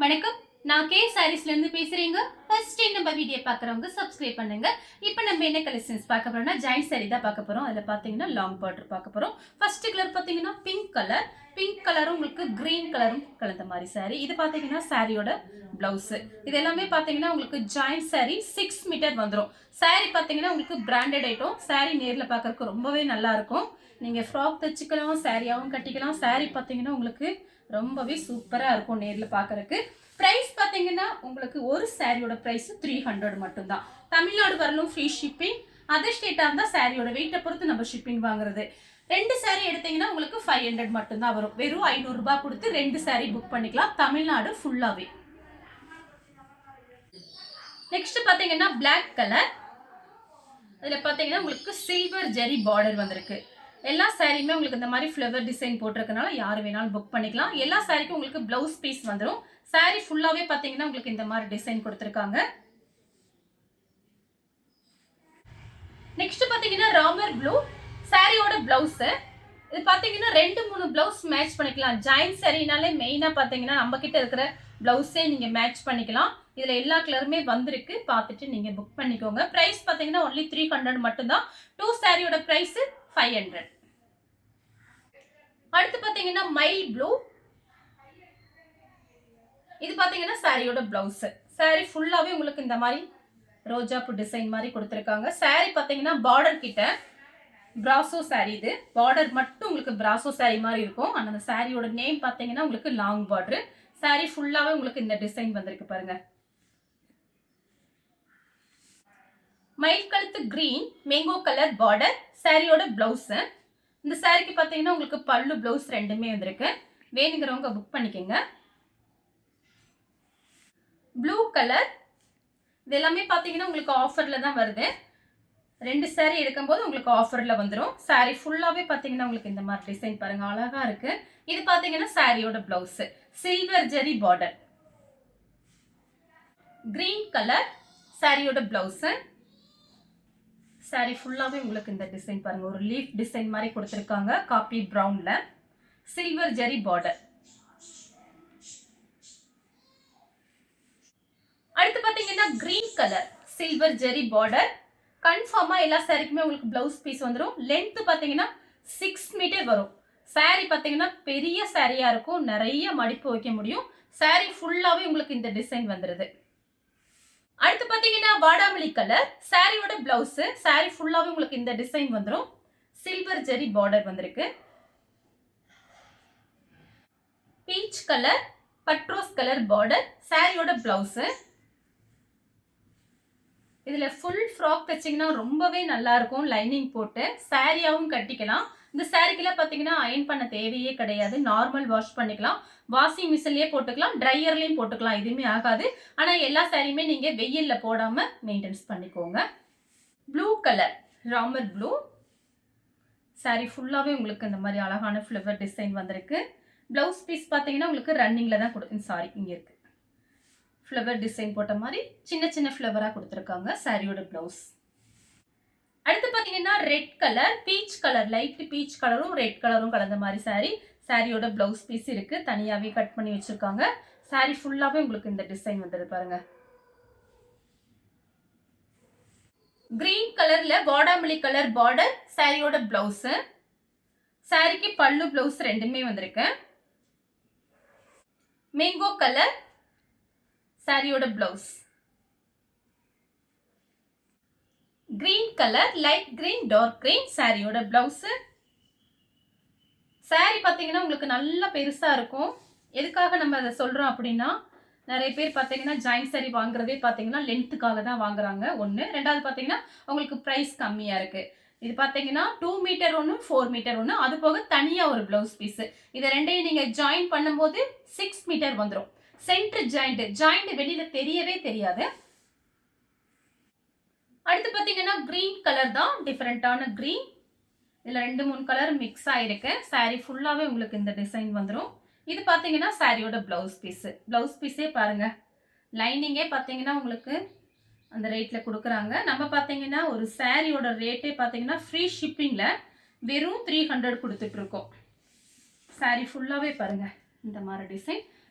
வணக்கம். நான் கே சாரீஸ்ல இருந்து பேசுறேங்க. ஃபர்ஸ்ட் டைம் நம்ம வீடியோ பார்க்குறவங்க சப்ஸ்கிரைப் பண்ணுங்க. இப்போ நம்ம என்ன கலெக்ஷன்ஸ் பார்க்க போறோம்னா ஜாயிண்ட் சாரி தான் பார்க்க போறோம். அதில் பார்த்தீங்கன்னா லாங் பார்டர் பார்க்க போறோம். ஃபர்ஸ்ட் கலர் பார்த்தீங்கன்னா பிங்க் கலர். பிங்க் கலரும் உங்களுக்கு கிரீன் கலரும் கலந்த மாதிரி சாரி. இது பார்த்தீங்கன்னா சாரியோட பிளவுஸ். இது எல்லாமே பார்த்தீங்கன்னா உங்களுக்கு ஜாயிண்ட் சாரி 6 மீட்டர் வந்துடும். சாரி பார்த்தீங்கன்னா உங்களுக்கு பிராண்டட் ஐட்டம். சாரி நேரில் பார்க்கறதுக்கு ரொம்பவே நல்லா இருக்கும். நீங்க ஃப்ராக் தைச்சிக்கலாம், சாரியாவும் கட்டிக்கலாம். சாரி பார்த்தீங்கன்னா உங்களுக்கு ரொம்பவே சூப்பரா இருக்கும் நேரில் பார்க்கறதுக்கு. பிரைஸ் பார்த்தீங்கன்னா உங்களுக்கு ஒரு சாரியோட பிரைஸ் 300 மட்டும்தான். தமிழ்நாடு வரலும் ஃப்ரீ ஷிப்பிங். அதர் ஸ்டேட்டாக இருந்தால் சாரியோட வெயிட்டை பொறுத்து நம்ம ஷிப்பிங் வாங்குறது. 2 சாரி எடுத்தீங்கன்னா உங்களுக்கு 500 மட்டும்தான் வரும். வெறும் 500 ரூபாய் கொடுத்து 2 சாரி புக் பண்ணிக்கலாம் தமிழ்நாடு ஃபுல்லாவே. நெக்ஸ்ட் பார்த்தீங்கன்னா பிளாக் கலர். இதில் பார்த்தீங்கன்னா உங்களுக்கு சில்வர் ஜெரி பார்டர் வந்திருக்கு. எல்லா சாரியுமே உங்களுக்கு இந்த மாதிரி ஃப்ளவர் டிசைன் போட்டிருக்கனால யார் வேணாலும் புக் பண்ணிக்கலாம். எல்லா சாரிக்கும் உங்களுக்கு பிளவுஸ் பீஸ் வந்துடும். சாரி ஃபுல்லாவே பார்த்தீங்கன்னா உங்களுக்கு இந்த மாதிரி டிசைன் கொடுத்துருக்காங்க. நெக்ஸ்ட் பார்த்தீங்கன்னா ராமர் ப்ளூ சாரியோட பிளவுஸ். இது பார்த்தீங்கன்னா 2-3 பிளவுஸ் மேட்ச் பண்ணிக்கலாம். ஜாயிண்ட் சாரினாலே மெயினாக பார்த்தீங்கன்னா நம்ம கிட்ட இருக்கிற பிளவுஸே நீங்கள் மேட்ச் பண்ணிக்கலாம். இதில் எல்லா கலருமே வந்திருக்கு. பார்த்துட்டு நீங்கள் புக் பண்ணிக்கோங்க. ப்ரைஸ் பார்த்தீங்கன்னா ஒன்லி 300 மட்டும்தான். 2 சாரியோட ப்ரைஸ் 500. அடுத்து பார்த்தீங்கன்னா மைல் ப்ளூ. இது பார்த்தீங்கன்னா சாரியோட பிளவுஸ். சாரி ஃபுல்லாகவே உங்களுக்கு இந்த மாதிரி ரோஜாப்பூ டிசைன் மாதிரி கொடுத்துருக்காங்க. சாரி பார்த்தீங்கன்னா பார்டர் கிட்ட பிராசோ சாரி. இது பார்டர் மட்டும் உங்களுக்கு பிராசோ சாரி மாதிரி இருக்கும். ஆனால் அந்த சாரியோட நேம் பார்த்தீங்கன்னா உங்களுக்கு லாங் பார்டர். சாரி ஃபுல்லாகவே உங்களுக்கு இந்த டிசைன் வந்திருக்கு பாருங்க. மயில் கழுத்து கிரீன் மேங்கோ கலர் பார்டர் சாரியோட பிளவுஸ். இந்த சாரிக்கு பார்த்தீங்கன்னா உங்களுக்கு பல்லு பிளவுஸ் ரெண்டுமே வந்திருக்கு. வேணுங்கிறவங்க புக் பண்ணிக்கோங்க. Blue colour. இது எல்லாமே பார்த்தீங்கன்னா உங்களுக்கு ஆஃபரில் தான் வருது. 2 சாரி எடுக்கும்போது உங்களுக்கு ஆஃபரில் வந்துடும். சாரி ஃபுல்லாகவே பார்த்தீங்கன்னா உங்களுக்கு இந்த மாதிரி டிசைன் பாருங்க, அழகா இருக்கு. இது பார்த்தீங்கன்னா சாரியோட பிளவுஸ் சில்வர் ஜெரி பார்டர். கிரீன் கலர் சாரியோட பிளவுஸ். சாரி ஃபுல்லாகவே உங்களுக்கு இந்த டிசைன் பாருங்க, ஒரு லீஃப் டிசைன் மாதிரி கொடுத்துருக்காங்க. காப்பி ப்ரௌன்ல சில்வர் ஜெரி பார்டர். அடுத்து பார்த்தீங்கன்னா கிரீன் கலர் சில்வர் ஜெரி பார்டர். கன்ஃபார்மா எல்லா சாரிக்குமே உங்களுக்கு பிளவுஸ் பீஸ் வந்துடும். லென்த் பார்த்தீங்கன்னா 6 மீட்டர் வரும். சாரி பார்த்தீங்கன்னா பெரிய சாரியா இருக்கும், நிறைய மடிப்பு வைக்க முடியும். சாரி ஃபுல்லாவே உங்களுக்கு இந்த டிசைன் வந்துருது. அடுத்து பார்த்தீங்கன்னா வாடாமல்லி கலர் சாரியோட பிளவுஸ். சாரி ஃபுல்லாவே உங்களுக்கு இந்த டிசைன் வந்துடும். சில்வர் ஜெரி பார்டர் வந்திருக்கு. பீச் கலர் பட்ரோஸ் கலர் பார்டர் சாரியோட பிளவுஸ். இதில் ஃபுல் ஃப்ராக் தைச்சிங்கன்னா ரொம்பவே நல்லா இருக்கும். லைனிங் போட்டு சாரியாகவும் கட்டிக்கலாம். இந்த சாரிக்கெல்லாம் பார்த்தீங்கன்னா அயன் பண்ண தேவையே கிடையாது. நார்மல் வாஷ் பண்ணிக்கலாம். வாஷிங் மிஷின்லேயே போட்டுக்கலாம், ட்ரையர்லேயும் போட்டுக்கலாம். எதுவுமே ஆகாது. ஆனால் எல்லா சாரியுமே நீங்கள் வெயிலில் போடாமல் மெயின்டெனன்ஸ் பண்ணிக்கோங்க. Blue colour Ramar blue. Sorry ஃபுல்லாகவே உங்களுக்கு இந்த மாதிரி அழகான ஃப்ளவர் டிசைன் வந்திருக்கு. ப்ளவுஸ் பீஸ் பார்த்தீங்கன்னா உங்களுக்கு ரன்னிங்கில் தான் சாரி இங்கே இருக்குது. ஃப்ளவர் டிசைன் போட்ட மாதிரி சின்ன சின்ன ஃப்ளவராக கொடுத்துருக்காங்க சாரியோட பிளவுஸ். அடுத்து பார்த்தீங்கன்னா red colour peach colour, light beach கலரும் ரெட் கலரும் கலந்த மாதிரி சாரி. சாரியோட பிளவுஸ் பீஸ் இருக்கு, தனியாகவே கட் பண்ணி வச்சிருக்காங்க. சாரி ஃபுல்லாகவே உங்களுக்கு இந்த டிசைன் வந்துருக்கு பாருங்க. கிரீன் கலர்ல வாடாமல்லி கலர் பார்டர் சாரியோட பிளவுஸ். சாரிக்கு பல்லு பிளவுஸ் ரெண்டுமே வந்திருக்கு. மேங்கோ கலர் சாரியோட blouse. Green colour light green dark green சாரியோட பிளவுஸ். சாரி பார்த்தீங்கன்னா உங்களுக்கு நல்லா பெருசா இருக்கும். எதுக்காக நம்ம அதை சொல்றோம் அப்படின்னா, நிறைய பேர் பார்த்தீங்கன்னா ஜாயிண்ட் சாரி வாங்குறதே பார்த்தீங்கன்னா லென்த்துக்காக தான் வாங்குறாங்க. ஒன்று. ரெண்டாவது பார்த்தீங்கன்னா உங்களுக்கு ப்ரைஸ் கம்மியாக இருக்கு. இது பார்த்தீங்கன்னா 2 மீட்டர் ஒன்று, 4 மீட்டர் ஒன்று, அது போக தனியாக ஒரு பிளவுஸ் பீஸ். இதை ரெண்டையும் நீங்கள் ஜாயின் பண்ணும்போது 6 மீட்டர் வந்துடும். சென்டர் ஜாயிண்ட் வெளியில தெரியவே தெரியாது. அடுத்து பார்த்தீங்கன்னா கிரீன் கலர் தான், டிஃபரெண்டான கிரீன். இதில் 2-3 கலர் மிக்ஸ் ஆயிருக்கு. சாரி ஃபுல்லாகவே உங்களுக்கு இந்த டிசைன் வந்துடும். இது பார்த்தீங்கன்னா சாரியோட பிளவுஸ் பீஸ். பிளவுஸ் பீஸே பாருங்க, லைனிங்கே பார்த்தீங்கன்னா உங்களுக்கு அந்த ரேட்டில் கொடுக்குறாங்க. நம்ம பார்த்தீங்கன்னா ஒரு சாரியோட ரேட்டே பார்த்தீங்கன்னா ஃப்ரீ ஷிப்பிங்கில் வெறும் 300 கொடுத்துட்ருக்கோம். சாரி ஃபுல்லாகவே பாருங்கள் இந்த மாதிரி டிசைன்.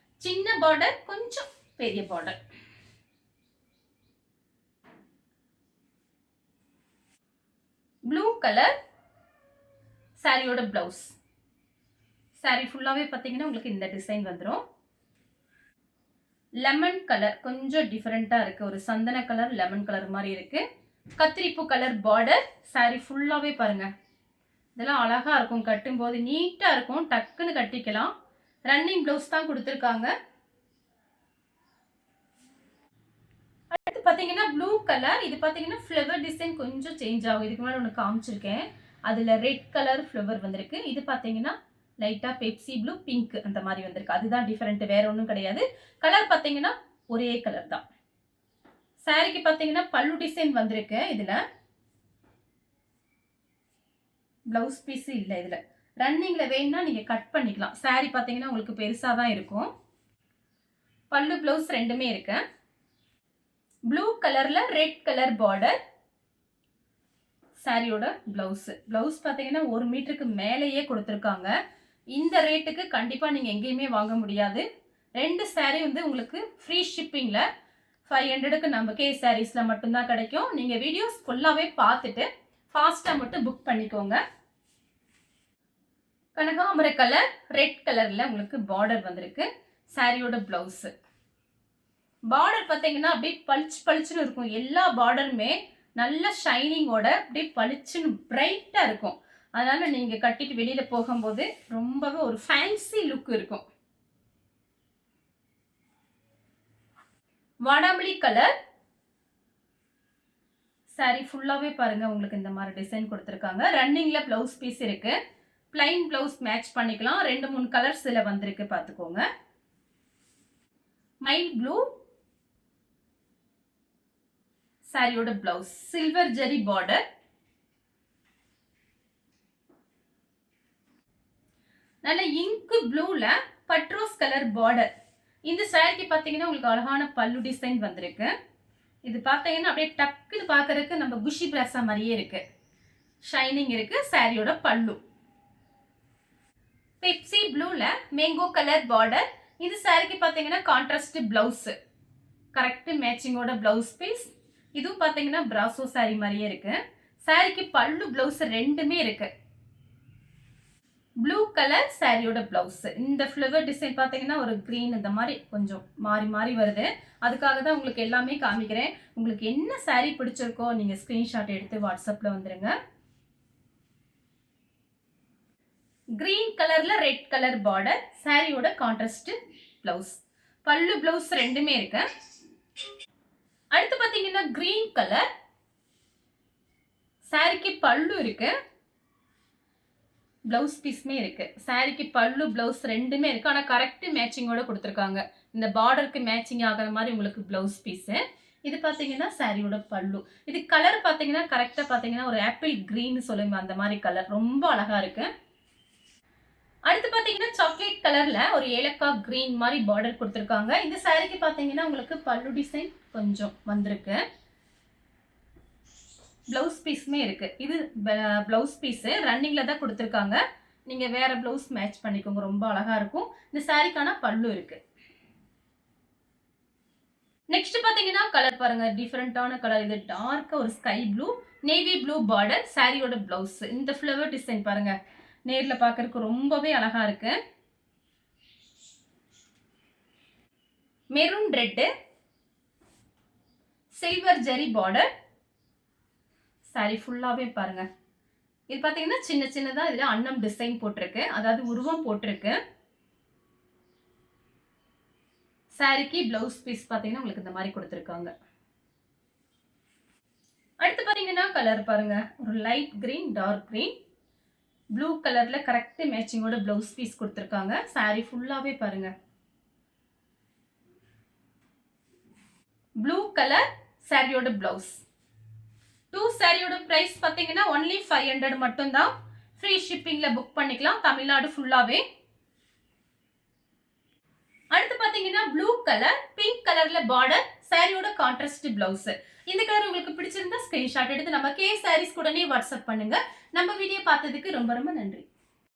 சின்ன பார்டர், கொஞ்சம் பெரிய பார்டர். ப்ளூ கலர் சாரியோட பிளவுஸ். சாரி ஃபுல்லாவே பாத்தீங்கன்னா உங்களுக்கு இந்த டிசைன் வந்துடும். லெமன் கலர் கொஞ்சம் டிஃபரெண்டா இருக்கு. ஒரு சந்தன கலர் லெமன் கலர் மாதிரி இருக்கு. கத்திரிப்பூ கலர் பார்டர். சாரி ஃபுல்லாவே பாருங்க. இதெல்லாம் அழகா இருக்கும், கட்டும்போது நீட்டா இருக்கும், டக்குன்னு கட்டிக்கலாம். ரன்னிங் பிளவுஸ் தான் கொடுத்துருக்காங்க. அடுத்து பாத்தீங்கன்னா ப்ளூ கலர். இது பாத்தீங்கன்னா ஃப்ளவர் டிசைன் கொஞ்சம் சேஞ்ச் ஆகும். இதுக்கு முன்னாடி ஒன்று காமிச்சிருக்கேன், அதுல ரெட் கலர் ஃப்ளவர் வந்திருக்கு. இது பாத்தீங்கன்னா லைட்டா பெப்சி ப்ளூ பிங்க் அந்த மாதிரி வந்திருக்கு. அதுதான் டிஃபரெண்ட், வேற ஒன்றும் கிடையாது. கலர் பாத்தீங்கன்னா ஒரே கலர் தான். சாரிக்கு பாத்தீங்கன்னா பல்லு டிசைன் வந்திருக்கு. இதுல பிளவுஸ் பீஸ் இல்ல. இதுல ரன்னிங்ல வேணும்னா நீங்க கட் பண்ணிக்கலாம். சாரி பாத்தீங்கன்னா உங்களுக்கு பெருசா தான் இருக்கும். பல்லு பிளவுஸ் ரெண்டுமே இருக்கு. ப்ளூ கலர்ல ரெட் கலர் பார்டர். சாரியோட பிளவுஸ். பிளவுஸ் பாத்தீங்கன்னா 1 மீட்டருக்கு மேலேயே கொடுத்துருக்காங்க. இந்த ரேட்டுக்கு கண்டிப்பா நீங்க எங்கேயுமே வாங்க முடியாது. 2 சாரி வந்து உங்களுக்கு ஃப்ரீ ஷிப்பிங்ல 500க்கு நம்ம கே சாரீஸ்ல மட்டும்தான் கிடைக்கும். நீங்க வீடியோஸ் ஃபுல்லாவே பார்த்துட்டு ஃபாஸ்டா மட்டும் புக் பண்ணிக்கோங்க. கனகாமர கலர் ரெட் கலர்ல உங்களுக்கு பார்டர் வந்திருக்கு. சாரியோட பிளவுஸ். பார்டர் பாத்தீங்கன்னா அப்படியே பளிச்சு பளிச்சுன்னு இருக்கும். எல்லா பார்டருமே நல்ல ஷைனிங்கோட அப்படியே பளிச்சுன்னு பிரைட்டா இருக்கும். அதனால நீங்க கட்டிட்டு வெளியில போகும்போது ரொம்பவே ஒரு ஃபேன்சி லுக் இருக்கும். வாடாமல்லி கலர். சாரி ஃபுல்லாவே பாருங்க உங்களுக்கு இந்த மாதிரி டிசைன் கொடுத்துருக்காங்க. ரன்னிங்ல பிளவுஸ் பீஸ் இருக்கு. பிளைன் பிளவுஸ் மேட்ச் பண்ணிக்கலாம். 2-3 கலர்ஸ் இதுல வந்திருக்கு, பாத்துக்கோங்க. மைல் ப்ளூ சாரியோட பிளவுஸ். சில்வர் ஜெரி பார்டர். நல்ல இங்க் ப்ளூல பட்ரோஸ் கலர் பார்டர். இந்த சாரிக்கு பாத்தீங்கன்னா உங்களுக்கு அழகான பல்லு டிசைன் வந்திருக்கு. இது பாத்தீங்கன்னா அப்படியே டக்குன்னு பாக்குறதுக்கு நம்ம குஷி பிராசா மாதிரியே இருக்கு. ஷைனிங் இருக்கு. சாரியோட பல்லு. பெப்சி ப்ளூல மேங்கோ கலர் பார்டர். இந்த சாரிக்கு பாத்தீங்கன்னா கான்ட்ராஸ்ட் பிளவுஸ். கரெக்ட் மேட்சிங்கோட பிளவுஸ் பீஸ். இதுவும் பாத்தீங்கன்னா பிராசோ சாரி மாதிரியே இருக்கு. சாரிக்கு பல்லு பிளவுஸ் ரெண்டுமே இருக்கு. ப்ளூ கலர் சாரியோட பிளவுஸ். இந்த ஃப்ளவர் டிசைன் பாத்தீங்கன்னா ஒரு கிரீன் இந்த மாதிரி கொஞ்சம் மாறி மாறி வருது. அதுக்காக தான் உங்களுக்கு எல்லாமே காமிக்கிறேன். உங்களுக்கு என்ன சாரி பிடிச்சிருக்கோ நீங்க ஸ்கிரீன்ஷாட் எடுத்து வாட்ஸ்அப்ல வந்துருங்க. கிரீன் கலர்ல ரெட் கலர் பார்டர். சாரியோட கான்ட்ராஸ்ட் பிளவுஸ். பல்லு பிளவுஸ் ரெண்டுமே இருக்கு. அடுத்து பாத்தீங்கன்னா கிரீன் கலர். சாரிக்கு பல்லு இருக்கு, பிளவுஸ் பீஸ்மே இருக்கு. சாரிக்கு பல்லு பிளவுஸ் ரெண்டுமே இருக்கு. ஆனா கரெக்ட் மேட்சிங்கோட கொடுத்துருக்காங்க. இந்த பார்டருக்கு மேட்சிங் ஆகிற மாதிரி உங்களுக்கு பிளவுஸ் பீஸ். இது பாத்தீங்கன்னா சாரியோட பல்லு. இது கலர் பாத்தீங்கன்னா கரெக்டா பாத்தீங்கன்னா ஒரு ஆப்பிள் கிரீன் சொல்லுங்க, அந்த மாதிரி கலர் ரொம்ப அழகா இருக்கு. அடுத்து பாத்தீங்கன்னா சாக்லேட் கலர்ல ஒரு ஏலக்காய் கிரீன் மாதிரி பார்டர் கொடுத்துருக்காங்க. இந்த சாரிக்கு பாத்தீங்கன்னா உங்களுக்கு பல்லு டிசைன் கொஞ்சம் வந்திருக்கு. பிளவுஸ் பீஸ்மே இருக்கு. இது பிளவுஸ் பீஸ் ரன்னிங்ல தான் கொடுத்துருக்காங்க. நீங்க வேற பிளவுஸ் மேட்ச் பண்ணிக்கோங்க, ரொம்ப அழகா இருக்கும். இந்த சாரிக்கான பல்லு இருக்கு. நெக்ஸ்ட் பாத்தீங்கன்னா கலர் பாருங்க, டிஃபரெண்டான கலர். இது டார்க்கா ஒரு sky blue navy blue border. சாரியோட பிளவுஸ். இந்த ஃப்ளவர் டிசைன் பாருங்க, நேர்ல பாக்குறதுக்கு ரொம்பவே அழகா இருக்கு. மெரூன் ரெட் சில்வர் ஜெரி பார்டர். சாரி ஃபுல்லாவே பாருங்க. இது பாத்தீங்கன்னா சின்ன சின்னதா இதுல அன்னம் டிசைன் போட்டிருக்கு, அதாவது உருவம் போட்டிருக்கு. சாரிக்கு பிளவுஸ் பீஸ் பாத்தீங்கன்னா உங்களுக்கு இந்த மாதிரி கொடுத்துருக்காங்க. அடுத்து பாத்தீங்கன்னா கலர் பாருங்க, ஒரு light green dark green blue கலர்ல கரெக்ட் மேட்சிங்கோட பிளவுஸ் பீஸ் கொடுத்துருக்காங்க. சாரி ஃபுல்லாவே பாருங்க ப்ளூ கலர். சாரியோட பிளவுஸ். 2 சாரியோட பிரைஸ் பாத்தீங்கன்னா ஒன்லி 500 மட்டும் தான். ஃப்ரீ ஷிப்பிங்ல புக் பண்ணிக்கலாம் தமிழ்நாடு ஃபுல்லாவே. அடுத்து பாத்தீங்கன்னா ப்ளூ கலர் பிங்க் கலர்ல பார்டர். சாரியோட கான்ட்ராஸ்ட் பிளவுஸ். இந்த கலர் உங்களுக்கு பிடிச்சிருந்தா ஸ்கிரீன்ஷாட் எடுத்து நம்ம கே சாரீஸ் உடனே வாட்ஸ்அப் பண்ணுங்க. நம்ம வீடியோ பார்த்ததுக்கு ரொம்ப ரொம்ப நன்றி.